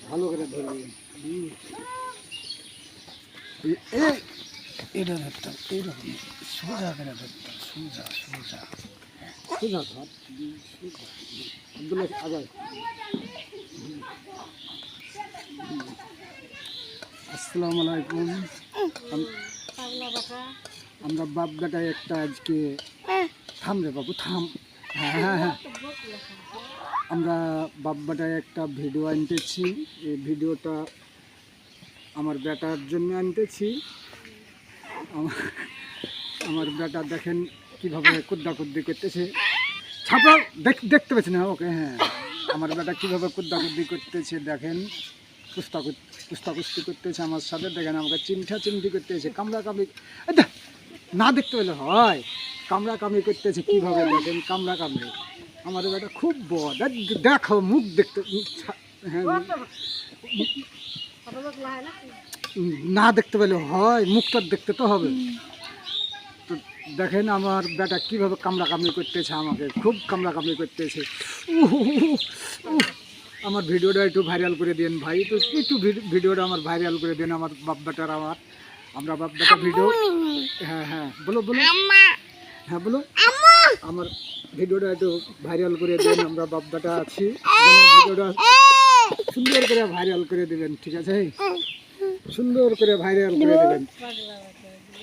ভালো করে ধরবি। এটা ধরতাম এইরকম সোজা করে ধরতাম, সোজা সোজা সোজা ধর। আব্দুল্লাহ আগে। আসসালামু আলাইকুম। আমরা বাপ বেটায় একটা আজকে থাম রে বাবু থাম। হ্যাঁ হ্যাঁ হ্যাঁ, আমরা বাপ বেটায় একটা ভিডিও আনতেছি। এই ভিডিওটা আমার বেটার জন্য আনতেছি। আমার বেটা দেখেন কীভাবে কুদ্দাকুদ্দি করতেছে। ছাপা দেখতে পেয়েছি না ওকে? হ্যাঁ, আমার বেটা কীভাবে কুদ্দাকুদ্দি করতেছে দেখেন। কুস্তাকুস্তি করতেছে আমার সাথে। দেখেন আমাকে চিমটি করতেছে, কামড়া কামড়ি। না দেখতে পেলে হয়, কামড়া কামড়ি করতেছে কীভাবে দেখেন, কামড়া কামড়ি। আমার বেটা খুব বড়, দেখো মুখ দেখতে। হ্যাঁ, না দেখতে পেলে হয়, মুখটা দেখতে তো হবে। তো দেখেন আমার বেটা কীভাবে কামড়া কামড়ি করতেছে, আমাকে খুব কামড়া কামড়ি করতেছে। আমার ভিডিওটা একটু ভাইরাল করে দেন ভাই, একটু ভিডিওটা আমার ভাইরাল করে দেন। আমার বাপ বেটার আমরা বাপ বেটা ভিডিও। হ্যাঁ হ্যাঁ বলো বলো, হ্যাঁ বলো। আমার ভিডিওটা একটু ভাইরাল করে দেন, আমরা বাপ বেটা আছি। ভিডিওটা সুন্দর করে ভাইরাল করে দেবেন, ঠিক আছে? সুন্দর করে ভাইরাল করে দেবেন।